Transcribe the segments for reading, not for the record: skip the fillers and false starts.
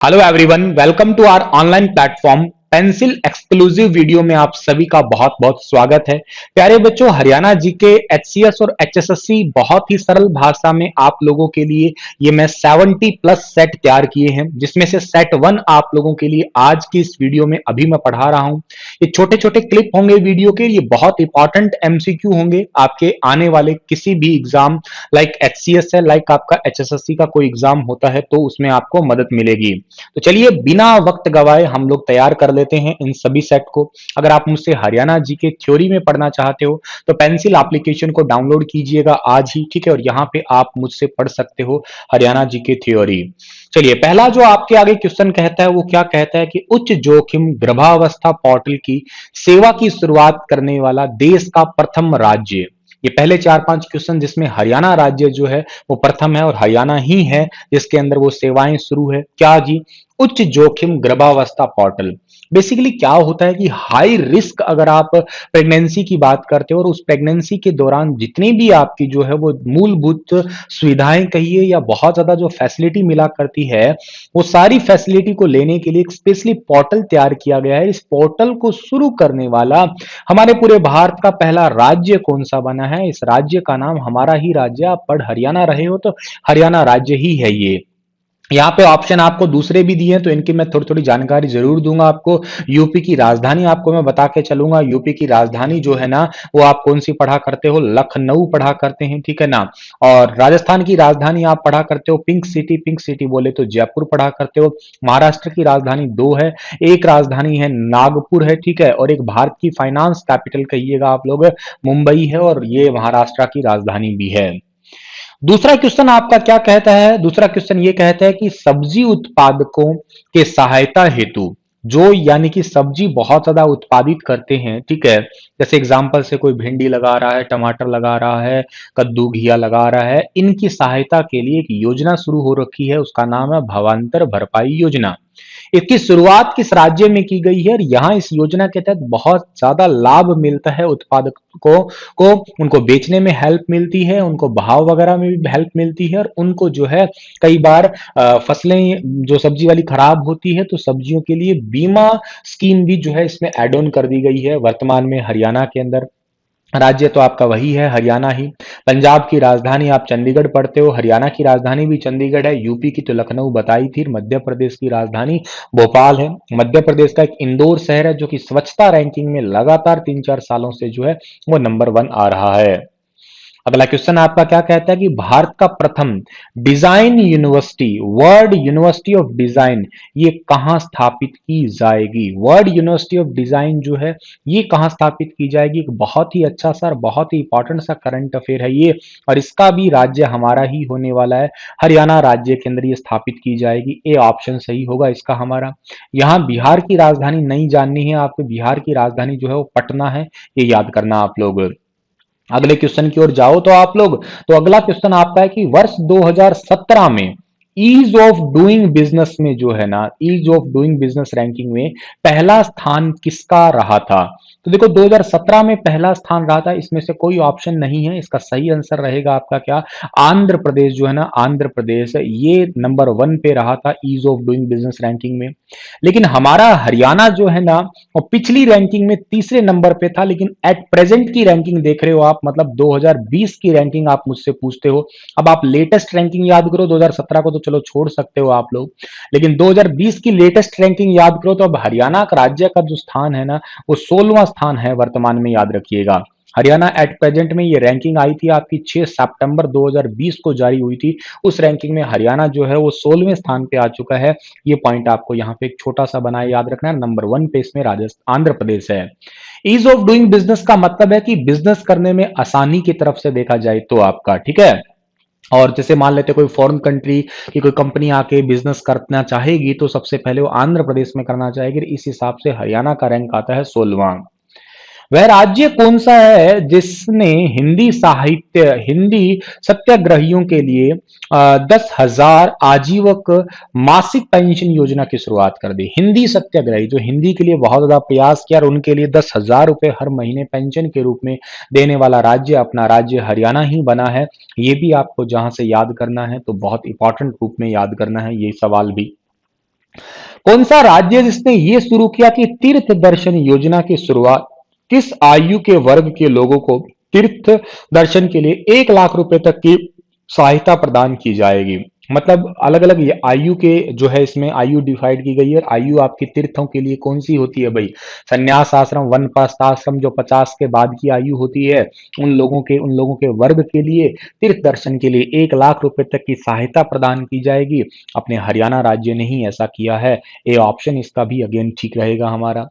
Hello everyone, welcome to our online platform Pencil exclusive video में आप सभी का बहुत बहुत स्वागत है। प्यारे बच्चों, हरियाणा जीके, एचसीएस और एचएसएससी बहुत ही सरल भाषा में आप लोगों के लिए ये मैं 70 प्लस सेट तैयार किए हैं, जिसमें से सेट 1 आप लोगों के लिए आज की इस वीडियो में अभी मैं पढ़ा रहा हूं। ये छोटे छोटे क्लिप होंगे वीडियो के, ये बहुत इंपॉर्टेंट एमसीक्यू होंगे आपके आने वाले किसी भी एग्जाम, लाइक एचसीएस है, लाइक आपका एचएसएससी का कोई एग्जाम होता है तो उसमें आपको मदद मिलेगी। तो चलिए बिना वक्त गवाए हम लोग तैयार कर लेते हैं इन सभी सेट को। अगर आप मुझसे हरियाणा जी के थ्योरी में पढ़ना चाहते हो तो पेंसिल एप्लीकेशन को डाउनलोड कीजिएगा आज ही, ठीक है। और यहाँ पे आप मुझसे पढ़ सकते हो हरियाणा जी के थ्योरी। चलिए, पहला जो आपके आगे क्वेश्चन कहता है वो क्या कहता है कि उच्च जोखिम गर्भावस्था पोर्टल की सेवा की शुरुआत करने वाला देश का प्रथम राज्य। ये पहले 4-5 क्वेश्चन जिसमें हरियाणा राज्य जो है वो प्रथम है और हरियाणा ही है जिसके अंदर वो सेवाएं शुरू है। क्या जी? उच्च जोखिम गर्भावस्था पोर्टल। बेसिकली क्या होता है कि हाई रिस्क, अगर आप प्रेगनेंसी की बात करते हो और उस प्रेगनेंसी के दौरान जितनी भी आपकी जो है वो मूलभूत सुविधाएं कहिए या बहुत ज्यादा जो फैसिलिटी मिला करती है, वो सारी फैसिलिटी को लेने के लिए एक स्पेशली पोर्टल तैयार किया गया है। इस पोर्टल को शुरू करने वाला हमारे पूरे भारत का पहला राज्य कौन सा बना है? इस राज्य का नाम हमारा ही राज्य, आप पढ़ हरियाणा रहे हो तो हरियाणा राज्य ही है ये। यहाँ पे ऑप्शन आपको दूसरे भी दिए हैं तो इनकी मैं थोड़ी थोड़ी जानकारी जरूर दूंगा आपको। यूपी की राजधानी आपको मैं बता के चलूंगा। यूपी की राजधानी जो है ना, वो आप कौन सी पढ़ा करते हो? लखनऊ पढ़ा करते हैं, ठीक है ना। और राजस्थान की राजधानी आप पढ़ा करते हो पिंक सिटी, पिंक सिटी बोले तो जयपुर पढ़ा करते हो। महाराष्ट्र की राजधानी दो है, एक राजधानी है नागपुर है, ठीक है, और एक भारत की फाइनेंस कैपिटल कहिएगा आप लोग, मुंबई है, और ये महाराष्ट्र की राजधानी भी है। दूसरा क्वेश्चन आपका क्या कहता है? दूसरा क्वेश्चन ये कहता है कि सब्जी उत्पादकों के सहायता हेतु, जो यानी कि सब्जी बहुत ज्यादा उत्पादित करते हैं, ठीक है, जैसे एग्जांपल से कोई भिंडी लगा रहा है, टमाटर लगा रहा है, कद्दू घिया लगा रहा है, इनकी सहायता के लिए एक योजना शुरू हो रखी है, उसका नाम है भावांतर भरपाई योजना। इसकी शुरुआत किस राज्य में की गई है? और यहाँ इस योजना के तहत बहुत ज्यादा लाभ मिलता है उत्पादकों को। उनको बेचने में हेल्प मिलती है, उनको भाव वगैरह में भी हेल्प मिलती है, और उनको जो है कई बार फसलें जो सब्जी वाली खराब होती है तो सब्जियों के लिए बीमा स्कीम भी जो है इसमें एड ऑन कर दी गई है वर्तमान में हरियाणा के अंदर। राज्य तो आपका वही है, हरियाणा ही। पंजाब की राजधानी आप चंडीगढ़ पढ़ते हो, हरियाणा की राजधानी भी चंडीगढ़ है। यूपी की तो लखनऊ बताई थी। मध्य प्रदेश की राजधानी भोपाल है। मध्य प्रदेश का एक इंदौर शहर है जो कि स्वच्छता रैंकिंग में लगातार 3-4 सालों से जो है वो नंबर 1 आ रहा है। अगला क्वेश्चन आपका क्या कहता है कि भारत का प्रथम design university, world university of design, ये कहां स्थापित की जाएगी? वर्ल्ड यूनिवर्सिटी ऑफ डिजाइन जो है ये कहां स्थापित की जाएगी? एक बहुत ही अच्छा सा, बहुत ही इंपॉर्टेंट सा करंट अफेयर है ये, और इसका भी राज्य हमारा ही होने वाला है। हरियाणा राज्य के अंदर ये स्थापित की जाएगी। ए ऑप्शन सही होगा इसका हमारा। यहाँ बिहार की राजधानी नहीं जाननी है आपको, बिहार की राजधानी जो है वो पटना है, ये याद करना आप लोग। अगले क्वेश्चन की ओर जाओ तो आप लोग, तो अगला क्वेश्चन आपका है कि वर्ष 2017 में ईज ऑफ डूइंग बिजनेस में जो है ना, ease of doing business ranking में पहला स्थान किसका रहा था? तो देखो 2017 में पहला स्थान रहा था, इसमें से कोई ऑप्शन नहीं है। इसका सही आंसर रहेगा आपका क्या? आंध्र प्रदेश जो है ना, आंध्र प्रदेश ये नंबर 1 पे रहा था ease of doing business ranking में। लेकिन हमारा हरियाणा जो है ना, और पिछली रैंकिंग में तीसरे नंबर पे था, लेकिन एट प्रेजेंट की रैंकिंग देख रहे हो आप, मतलब 2020 की रैंकिंग आप मुझसे पूछते हो। अब आप लेटेस्ट रैंकिंग याद करो, 2017 को तो चलो छोड़ सकते हो आप लोग, लेकिन 2020 की लेटेस्ट रैंकिंग याद करो तो अब हरियाणा का राज्य का जो स्थान है ना, वो 16वां स्थान है वर्तमान में, याद रखिएगा। हरियाणा एट प्रेजेंट में ये रैंकिंग आई थी आपकी 6 सितंबर 2020 को जारी हुई थी। उस रैंकिंग में हरियाणा जो है वो 16वें स्थान पे आ चुका है। ये पॉइंट आपको यहाँ पे एक छोटा सा बनाए याद रखना है। नंबर 1 पे इसमें राजस्थान, आंध्र प्रदेश है। ईज ऑफ डूइंग बिजनेस का मतलब है कि बिजनेस करने में आसानी की तरफ से देखा जाए तो आपका, ठीक है। और जैसे मान लेते कोई फॉरेन कंट्री की कोई कंपनी आके बिजनेस करना चाहेगी तो सबसे पहले वो आंध्र प्रदेश में करना चाहेगी। इस हिसाब से हरियाणा का रैंक आता है 16वां। वह राज्य कौन सा है जिसने हिंदी साहित्य, हिंदी सत्याग्रहियों के लिए 10,000 आजीवक मासिक पेंशन योजना की शुरुआत कर दी? हिंदी सत्याग्रही जो हिंदी के लिए बहुत ज्यादा प्रयास किया और उनके लिए 10,000 रुपए हर महीने पेंशन के रूप में देने वाला राज्य अपना राज्य हरियाणा ही बना है। ये भी आपको जहां से याद करना है तो बहुत इंपॉर्टेंट रूप में याद करना है ये सवाल भी। कौन सा राज्य है जिसने ये शुरू किया कि तीर्थ दर्शन योजना की शुरुआत किस आयु के वर्ग के लोगों को तीर्थ दर्शन के लिए 1 लाख रुपए तक की सहायता प्रदान की जाएगी। मतलब अलग अलग आयु के जो है इसमें आयु डिवाइड की गई है। आयु आपकी तीर्थों के लिए कौन सी होती है भाई? संन्यास आश्रम, वनप्रस्थ आश्रम, जो 50 के बाद की आयु होती है उन लोगों के वर्ग के लिए तीर्थ दर्शन के लिए 1 लाख रुपए तक की सहायता प्रदान की जाएगी। अपने हरियाणा राज्य ने ही ऐसा किया है। ए ऑप्शन इसका भी अगेन ठीक रहेगा हमारा।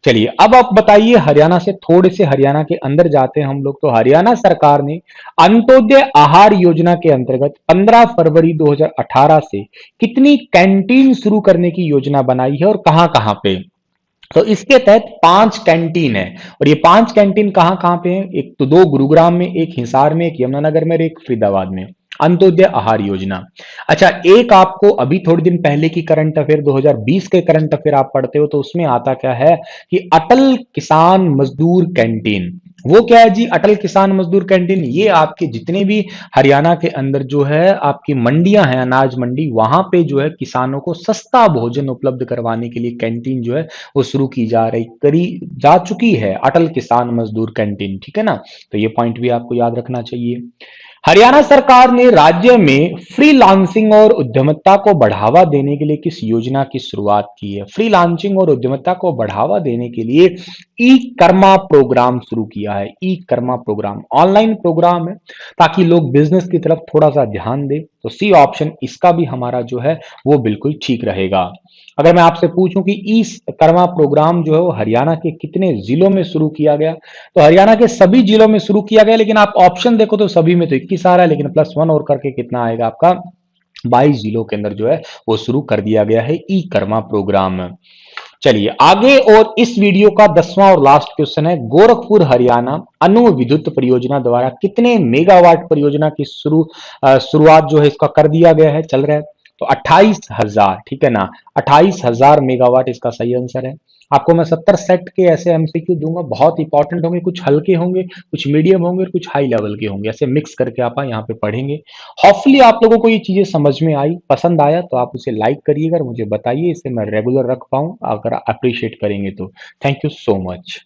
चलिए अब आप बताइए, हरियाणा से थोड़े से हरियाणा के अंदर जाते हैं हम लोग। तो हरियाणा सरकार ने अंत्योदय आहार योजना के अंतर्गत 15 फरवरी 2018 से कितनी कैंटीन शुरू करने की योजना बनाई है और कहां कहां पे? तो इसके तहत 5 कैंटीन है। और ये 5 कैंटीन कहां कहां पे है? एक तो 2 गुरुग्राम में, एक हिसार में, एक यमुनानगर में और एक फरीदाबाद में। अंत्योदय आहार योजना। अच्छा, एक आपको अभी थोड़े दिन पहले की करंट अफेयर 2020 के करंट अफेयर आप पढ़ते हो तो उसमें आता क्या है कि अटल किसान मजदूर कैंटीन। वो क्या है जी? अटल किसान मजदूर कैंटीन। ये आपके जितने भी हरियाणा के अंदर जो है आपकी मंडियां हैं, अनाज मंडी, वहां पे जो है किसानों को सस्ता भोजन उपलब्ध करवाने के लिए कैंटीन जो है वो शुरू की करी जा चुकी है, अटल किसान मजदूर कैंटीन। ठीक है ना? तो ये पॉइंट भी आपको याद रखना चाहिए। हरियाणा सरकार ने राज्य में फ्रीलांसिंग और उद्यमिता को बढ़ावा देने के लिए किस योजना की शुरुआत की है? फ्रीलांसिंग और उद्यमिता को बढ़ावा देने के लिए ई कर्मा प्रोग्राम शुरू किया है। ई कर्मा प्रोग्राम ऑनलाइन प्रोग्राम है ताकि लोग बिजनेस की तरफ थोड़ा सा ध्यान दें। तो सी ऑप्शन इसका भी हमारा जो है वो बिल्कुल ठीक रहेगा। अगर मैं आपसे पूछूं कि ई कर्मा प्रोग्राम जो है वो हरियाणा के कितने जिलों में शुरू किया गया, तो हरियाणा के सभी जिलों में शुरू किया गया। लेकिन आप ऑप्शन देखो तो सभी में तो 21 आ रहा है, लेकिन +1 और करके कितना आएगा आपका? 22 जिलों के अंदर जो है वो शुरू कर दिया गया है ई कर्मा प्रोग्राम। चलिए आगे, और इस वीडियो का 10वां और लास्ट क्वेश्चन है, गोरखपुर हरियाणा अणु विद्युत परियोजना द्वारा कितने मेगावाट परियोजना की शुरुआत जो है इसका कर दिया गया है, चल रहा है? तो 28,000। ठीक है ना? 28,000 मेगावाट इसका सही आंसर है। आपको मैं 70 सेट के ऐसे एमसीक्यू दूंगा, बहुत इंपॉर्टेंट होंगे, कुछ हल्के होंगे, कुछ मीडियम होंगे और कुछ हाई लेवल के होंगे। ऐसे मिक्स करके आप यहाँ पे पढ़ेंगे। होपफुली आप लोगों को ये चीजें समझ में आई, पसंद आया तो आप उसे लाइक करिएगा और मुझे बताइए, इसे मैं रेगुलर रख पाऊं, अगर अप्रिशिएट करेंगे तो। Thank you so much.